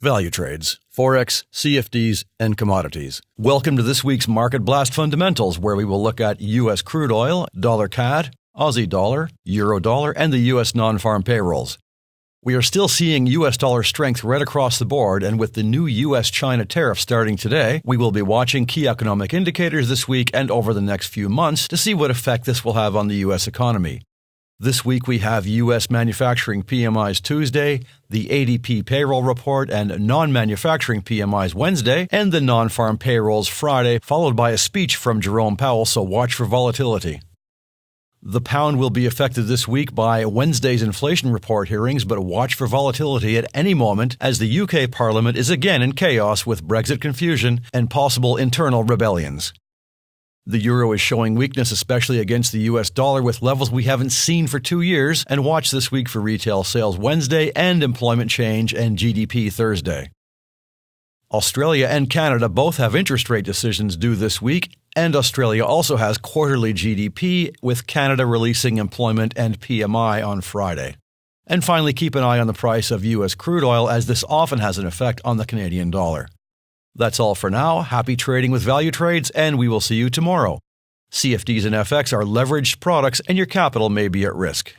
Valutrades, Forex, CFDs, and commodities. Welcome to this week's Market Blast Fundamentals, where we will look at US Crude Oil, Dollar CAD, Aussie Dollar, Euro Dollar, and the US Non-Farm Payrolls. We are still seeing US dollar strength right across the board, and with the new US-China tariff starting today, we will be watching key economic indicators this week and over the next few months to see what effect this will have on the US economy. This week we have US Manufacturing PMIs Tuesday, the ADP Payroll Report and Non-Manufacturing PMIs Wednesday, and the Non-Farm Payrolls Friday, followed by a speech from Jerome Powell, so watch for volatility. The pound will be affected this week by Wednesday's inflation report hearings, but watch for volatility at any moment as the UK Parliament is again in chaos with Brexit confusion and possible internal rebellions. The euro is showing weakness, especially against the US dollar, with levels we haven't seen for 2 years, and watch this week for retail sales Wednesday and employment change and GDP Thursday. Australia and Canada both have interest rate decisions due this week, and Australia also has quarterly GDP, with Canada releasing employment and PMI on Friday. And finally, keep an eye on the price of US crude oil, as this often has an effect on the Canadian dollar. That's all for now. Happy trading with Valutrades, and we will see you tomorrow. CFDs and FX are leveraged products, and your capital may be at risk.